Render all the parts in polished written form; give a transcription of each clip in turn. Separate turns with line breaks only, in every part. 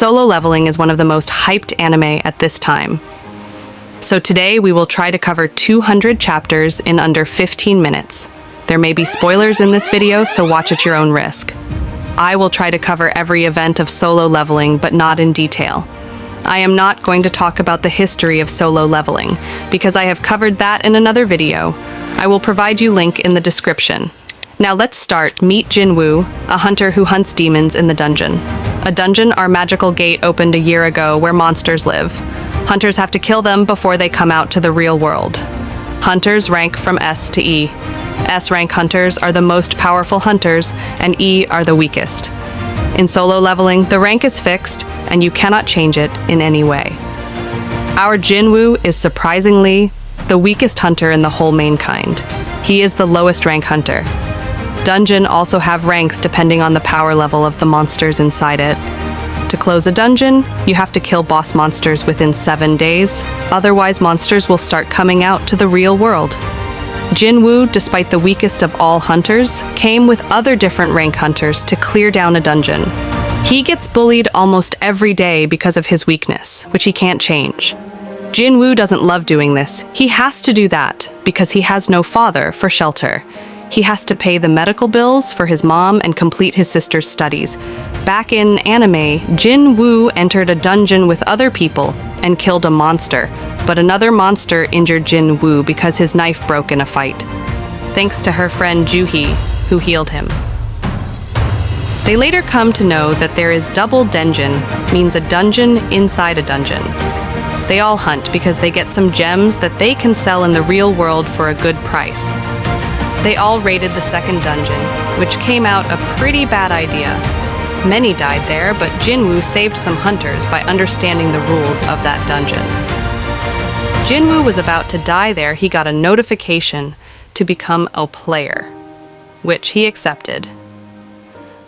Solo Leveling is one of the most hyped anime at this time. So today we will try to cover 200 chapters in under 15 minutes. There may be spoilers in this video, so watch at your own risk. I will try to cover every event of Solo Leveling, but not in detail. I am not going to talk about the history of Solo Leveling, because I have covered that in another video. I will provide you link in the description. Now let's start. Meet Jin-Woo, a hunter who hunts demons in the dungeon. A dungeon are magical gate opened a year ago where monsters live. Hunters have to kill them before they come out to the real world. Hunters rank from S to E. S rank hunters are the most powerful hunters, and E are the weakest. In Solo Leveling, the rank is fixed, and you cannot change it in any way. Our Jin-Woo is surprisingly the weakest hunter in the whole mankind. He is the lowest rank hunter. Dungeon also have ranks depending on the power level of the monsters inside it. To close a dungeon, you have to kill boss monsters within 7 days, otherwise monsters will start coming out to the real world. Jin-Woo, despite the weakest of all hunters, came with other different rank hunters to clear down a dungeon. He gets bullied almost every day because of his weakness, which he can't change. Jin-Woo doesn't love doing this. He has to do that because he has no father for shelter. He has to pay the medical bills for his mom and complete his sister's studies. Back in anime, Jin-Woo entered a dungeon with other people and killed a monster, but another monster injured Jin-Woo because his knife broke in a fight. Thanks to her friend Juhee, who healed him. They later come to know that there is double dungeon, means a dungeon inside a dungeon. They all hunt because they get some gems that they can sell in the real world for a good price. They all raided the second dungeon, which came out a pretty bad idea. Many died there, but Jin-Woo saved some hunters by understanding the rules of that dungeon. Jin-Woo was about to die there. He got a notification to become a player, which he accepted.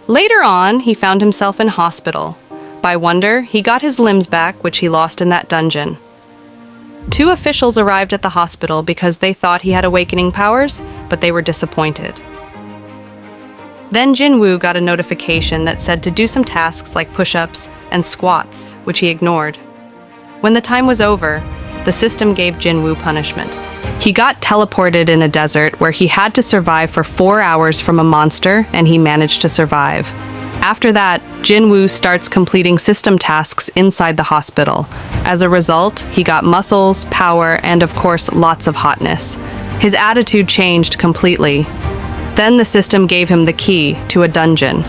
Later on, he found himself in hospital. By wonder, he got his limbs back, which he lost in that dungeon. 2 officials arrived at the hospital because they thought he had awakening powers, but they were disappointed. Then Jin-Woo got a notification that said to do some tasks like push-ups and squats, which he ignored. When the time was over, the system gave Jin-Woo punishment. He got teleported in a desert where he had to survive for 4 hours from a monster, and he managed to survive. After that, Jin-Woo starts completing system tasks inside the hospital. As a result, he got muscles, power, and of course, lots of hotness. His attitude changed completely. Then the system gave him the key to a dungeon,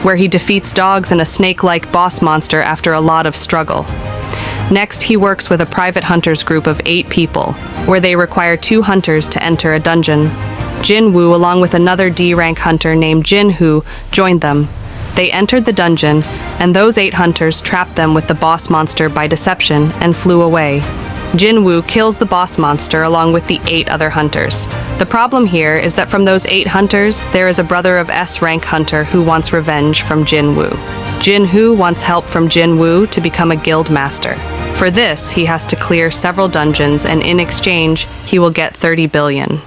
where he defeats dogs and a snake-like boss monster after a lot of struggle. Next, he works with a private hunters group of 8 people, where they require 2 hunters to enter a dungeon. Jin-Woo, along with another D-rank hunter named Jin-Hoo, joined them. They entered the dungeon, and those 8 hunters trapped them with the boss monster by deception and flew away. Jin-Woo kills the boss monster along with the 8 other hunters. The problem here is that from those 8 hunters, there is a brother of S-rank hunter who wants revenge from Jin-Woo. Jin-Hoo wants help from Jin-Woo to become a guild master. For this, he has to clear several dungeons, and in exchange, he will get 30 billion.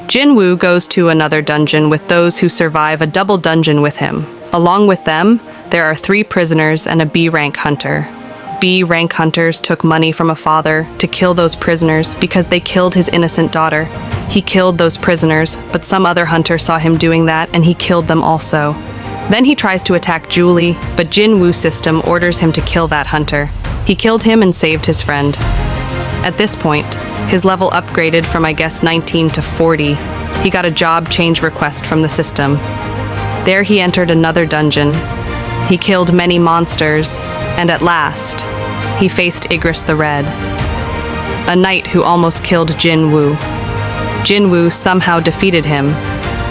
Jin-Woo goes to another dungeon with those who survive a double dungeon with him. Along with them, there are 3 prisoners and a B-rank hunter. B-rank hunters took money from a father to kill those prisoners because they killed his innocent daughter. He killed those prisoners, but some other hunter saw him doing that and he killed them also. Then he tries to attack Julie, but Jin-Woo's system orders him to kill that hunter. He killed him and saved his friend. At this point, his level upgraded from I guess 19 to 40. He got a job change request from the system. There he entered another dungeon. He killed many monsters, and at last, he faced Igris the Red, a knight who almost killed Jin-Woo. Jin-Woo somehow defeated him.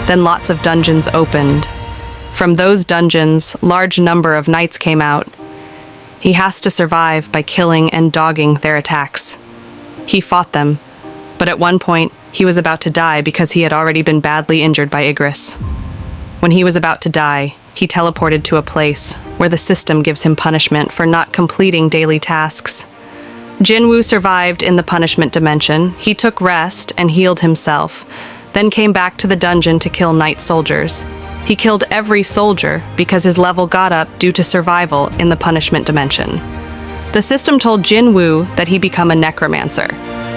Then lots of dungeons opened. From those dungeons, large number of knights came out. He has to survive by killing and dogging their attacks. He fought them, but at one point, he was about to die because he had already been badly injured by Igris. When he was about to die, he teleported to a place where the system gives him punishment for not completing daily tasks. Jin-Woo survived in the punishment dimension. He took rest and healed himself, then came back to the dungeon to kill knight soldiers. He killed every soldier because his level got up due to survival in the punishment dimension. The system told Jin-Woo that he become a necromancer,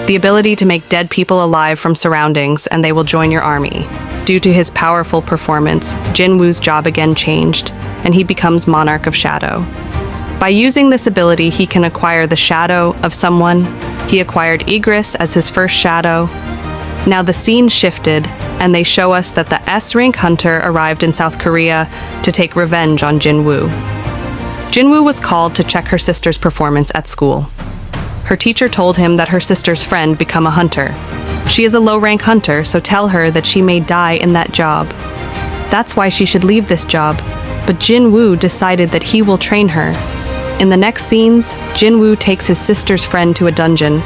the ability to make dead people alive from surroundings and they will join your army. Due to his powerful performance, Jin-Woo's job again changed, and he becomes Monarch of Shadow. By using this ability, he can acquire the shadow of someone. He acquired Igris as his first shadow. Now the scene shifted, and they show us that the S-rank hunter arrived in South Korea to take revenge on Jin-Woo. Jin-Woo was called to check her sister's performance at school. Her teacher told him that her sister's friend become a hunter. She is a low-rank hunter, so tell her that she may die in that job. That's why she should leave this job, but Jin-Woo decided that he will train her. In the next scenes, Jin-Woo takes his sister's friend to a dungeon.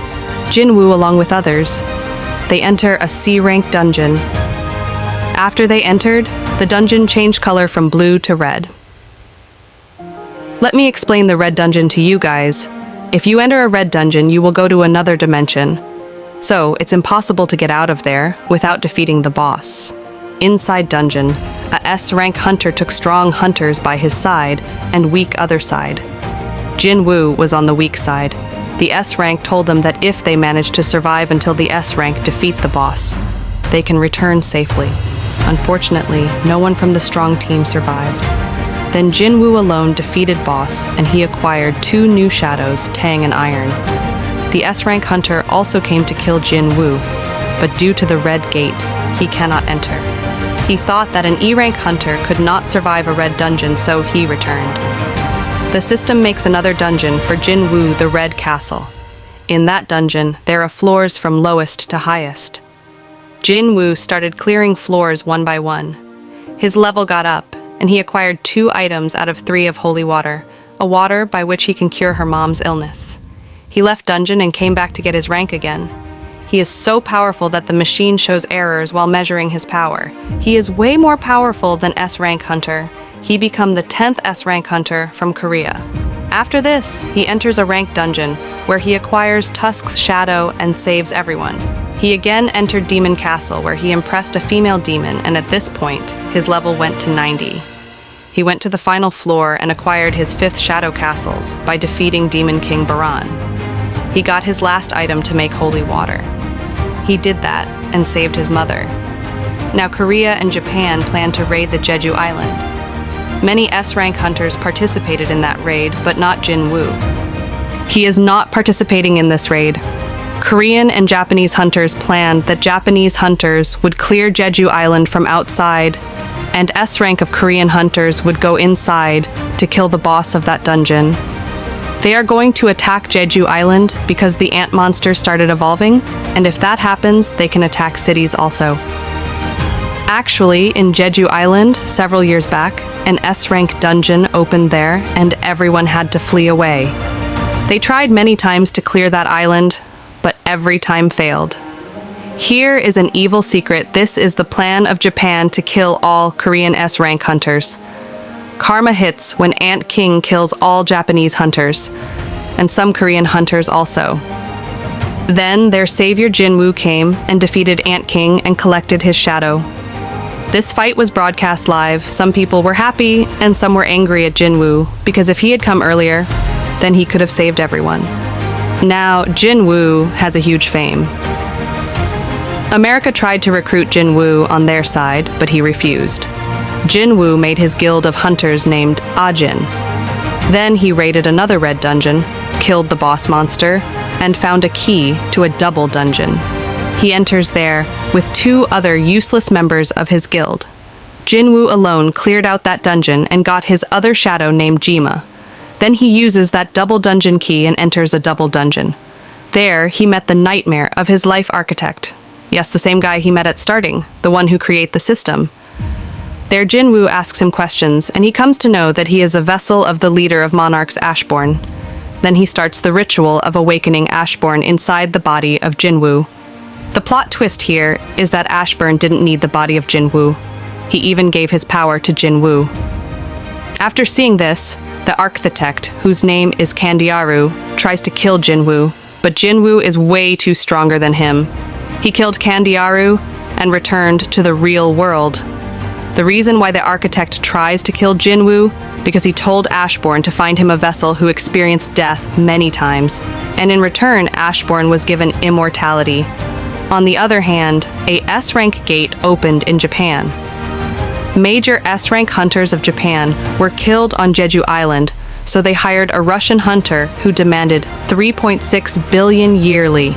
Jin-Woo along with others. They enter a C-rank dungeon. After they entered, the dungeon changed color from blue to red. Let me explain the red dungeon to you guys. If you enter a red dungeon, you will go to another dimension. So, it's impossible to get out of there without defeating the boss. Inside dungeon, a S-rank hunter took strong hunters by his side and weak other side. Jin-Woo was on the weak side. The S-rank told them that if they managed to survive until the S-rank defeat the boss, they can return safely. Unfortunately, no one from the strong team survived. Then Jin-Woo alone defeated boss, and he acquired 2 new shadows, Tang and Iron. The S-rank hunter also came to kill Jin-Woo, but due to the red gate, he cannot enter. He thought that an E-rank hunter could not survive a red dungeon, so he returned. The system makes another dungeon for Jin-Woo, the Red Castle. In that dungeon, there are floors from lowest to highest. Jin-Woo started clearing floors one by one. His level got up, and he acquired 2 items out of 3 of holy water, a water by which he can cure her mom's illness. He left dungeon and came back to get his rank again. He is so powerful that the machine shows errors while measuring his power. He is way more powerful than S-rank hunter. He become the 10th S-rank hunter from Korea. After this, he enters a rank dungeon, where he acquires Tusk's shadow and saves everyone. He again entered Demon Castle, where he impressed a female demon, and at this point, his level went to 90. He went to the final floor and acquired his 5th Shadow Castles by defeating Demon King Baran. He got his last item to make holy water. He did that and saved his mother. Now Korea and Japan plan to raid the Jeju Island. Many S-rank hunters participated in that raid, but not Jin-Woo. He is not participating in this raid. Korean and Japanese hunters planned that Japanese hunters would clear Jeju Island from outside, and S-rank of Korean hunters would go inside to kill the boss of that dungeon. They are going to attack Jeju Island because the ant monster started evolving, and if that happens, they can attack cities also. Actually, in Jeju Island, several years back, an S-rank dungeon opened there, and everyone had to flee away. They tried many times to clear that island, but every time failed. Here is an evil secret. This is the plan of Japan to kill all Korean S-rank hunters. Karma hits when Ant King kills all Japanese hunters, and some Korean hunters also. Then their savior Jin-Woo came and defeated Ant King and collected his shadow. This fight was broadcast live. Some people were happy and some were angry at Jin-Woo because if he had come earlier, then he could have saved everyone. Now, Jin-Woo has a huge fame. America tried to recruit Jin-Woo on their side, but he refused. Jin-Woo made his guild of hunters named Ajin. Then he raided another red dungeon, killed the boss monster, and found a key to a double dungeon. He enters there with 2 other useless members of his guild. Jin-Woo alone cleared out that dungeon and got his other shadow named Jima. Then he uses that double dungeon key and enters a double dungeon. There, he met the nightmare of his life architect. Yes, the same guy he met at starting, the one who created the system. There, Jin-Woo asks him questions, and he comes to know that he is a vessel of the leader of monarchs, Ashborn. Then he starts the ritual of awakening Ashborn inside the body of Jin-Woo. The plot twist here is that Ashburn didn't need the body of Jin-Woo. He even gave his power to Jin-Woo. After seeing this, the architect, whose name is Kandiaru, tries to kill Jin-Woo, but Jin-Woo is way too stronger than him. He killed Kandiaru and returned to the real world. The reason why the architect tries to kill Jin-Woo, because he told Ashbourne to find him a vessel who experienced death many times, and in return, Ashbourne was given immortality. On the other hand, a S-rank gate opened in Japan. Major S-rank hunters of Japan were killed on Jeju Island, so they hired a Russian hunter who demanded 3.6 billion yearly.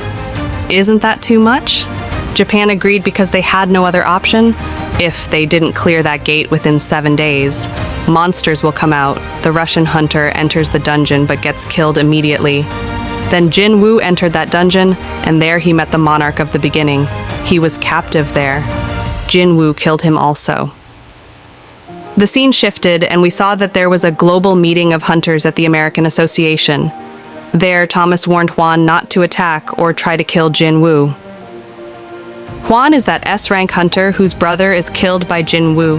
Isn't that too much? Japan agreed because they had no other option. If they didn't clear that gate within 7 days, monsters will come out. The Russian hunter enters the dungeon but gets killed immediately. Then Jin-Woo entered that dungeon, and there he met the monarch of the beginning. He was captive there. Jin-Woo killed him also. The scene shifted, and we saw that there was a global meeting of hunters at the American Association. There, Thomas warned Hwan not to attack or try to kill Jin-Woo. Hwan is that S-rank hunter whose brother is killed by Jin-Woo.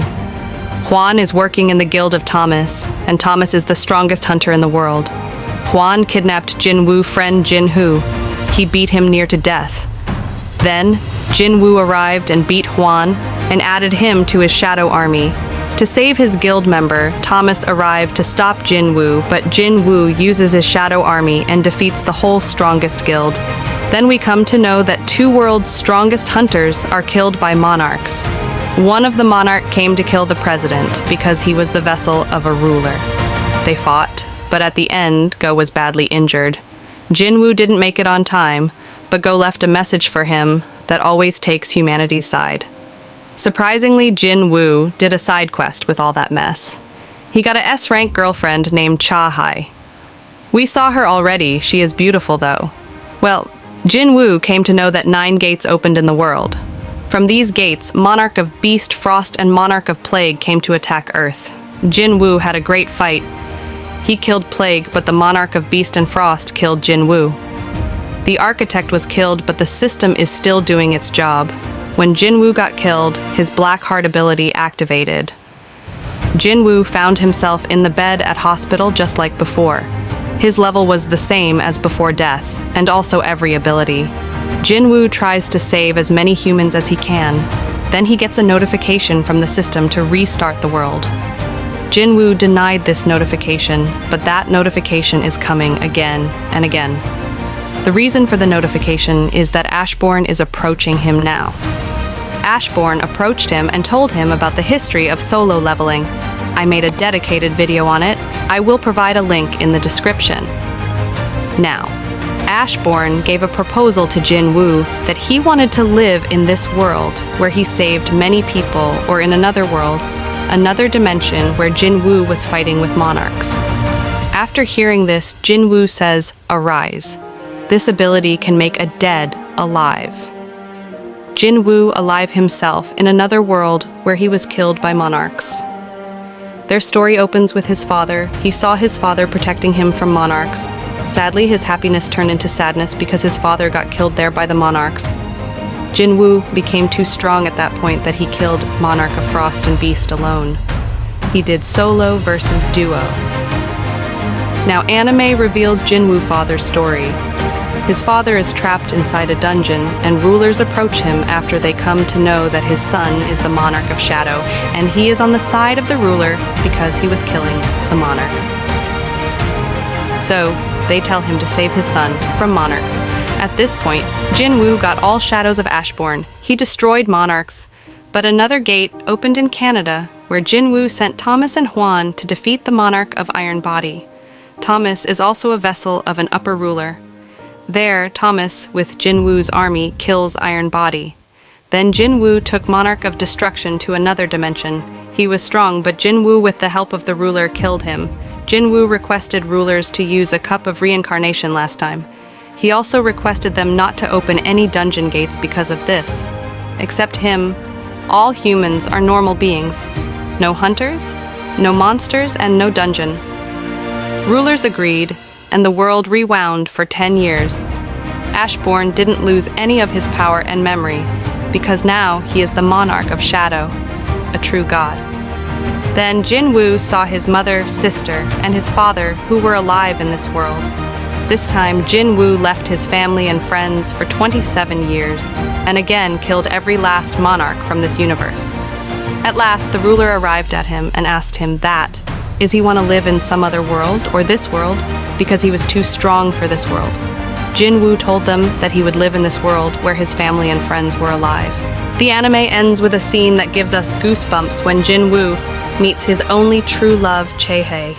Hwan is working in the guild of Thomas, and Thomas is the strongest hunter in the world. Hwan kidnapped Jin-Woo's friend Jin-Hoo. He beat him near to death. Then, Jin-Woo arrived and beat Hwan and added him to his shadow army. To save his guild member, Thomas arrived to stop Jin-Woo, but Jin-Woo uses his shadow army and defeats the whole strongest guild. Then we come to know that 2 world's strongest hunters are killed by monarchs. One of the monarch came to kill the president because he was the vessel of a ruler. They fought, but at the end, Go was badly injured. Jin-Woo didn't make it on time, but Go left a message for him that always takes humanity's side. Surprisingly, Jin-Woo did a side quest with all that mess. He got a S-rank girlfriend named Cha-Hai. We saw her already, she is beautiful though. Well, Jin-Woo came to know that 9 gates opened in the world. From these gates, Monarch of Beast, Frost, and Monarch of Plague came to attack Earth. Jin-Woo had a great fight. He killed Plague, but the Monarch of Beast and Frost killed Jin-Woo. The architect was killed, but the system is still doing its job. When Jin-Woo got killed, his Black Heart ability activated. Jin-Woo found himself in the bed at hospital just like before. His level was the same as before death, and also every ability. Jin-Woo tries to save as many humans as he can. Then he gets a notification from the system to restart the world. Jin-Woo denied this notification, but that notification is coming again and again. The reason for the notification is that Ashbourne is approaching him now. Ashbourne approached him and told him about the history of solo leveling. I made a dedicated video on it. I will provide a link in the description. Now, Ashbourne gave a proposal to Jin-Woo that he wanted to live in this world where he saved many people, or in another world, another dimension where Jin-Woo was fighting with monarchs. After hearing this, Jin-Woo says, "Arise." This ability can make a dead alive. Jin-Woo alive himself in another world where he was killed by monarchs. Their story opens with his father. He saw his father protecting him from monarchs. Sadly, his happiness turned into sadness because his father got killed there by the monarchs. Jin-Woo became too strong at that point that he killed Monarch of Frost and Beast alone. He did solo versus duo. Now anime reveals Jin-Woo's father's story. His father is trapped inside a dungeon, and rulers approach him after they come to know that his son is the Monarch of Shadow, and he is on the side of the ruler because he was killing the monarch. So, they tell him to save his son from monarchs. At this point, Jin-Woo got all shadows of Ashbourne. He destroyed monarchs. But another gate opened in Canada, where Jin-Woo sent Thomas and Hwan to defeat the Monarch of Iron Body. Thomas is also a vessel of an upper ruler. There, Thomas, with Jin-Woo's army, kills Iron Body. Then Jin-Woo took Monarch of Destruction to another dimension. He was strong, but Jin-Woo, with the help of the ruler, killed him. Jin-Woo requested rulers to use a cup of reincarnation last time. He also requested them not to open any dungeon gates because of this. Except him, all humans are normal beings. No hunters, no monsters, and no dungeon. Rulers agreed, and the world rewound for 10 years. Ashbourne didn't lose any of his power and memory, because now he is the Monarch of Shadow, a true god. Then Jin-Woo saw his mother, sister, and his father, who were alive in this world. This time, Jin-Woo left his family and friends for 27 years, and again killed every last monarch from this universe. At last, the ruler arrived at him and asked him that, is he want to live in some other world or this world, because he was too strong for this world. Jin-Woo told them that he would live in this world where his family and friends were alive. The anime ends with a scene that gives us goosebumps when Jin-Woo meets his only true love, Chae-hae.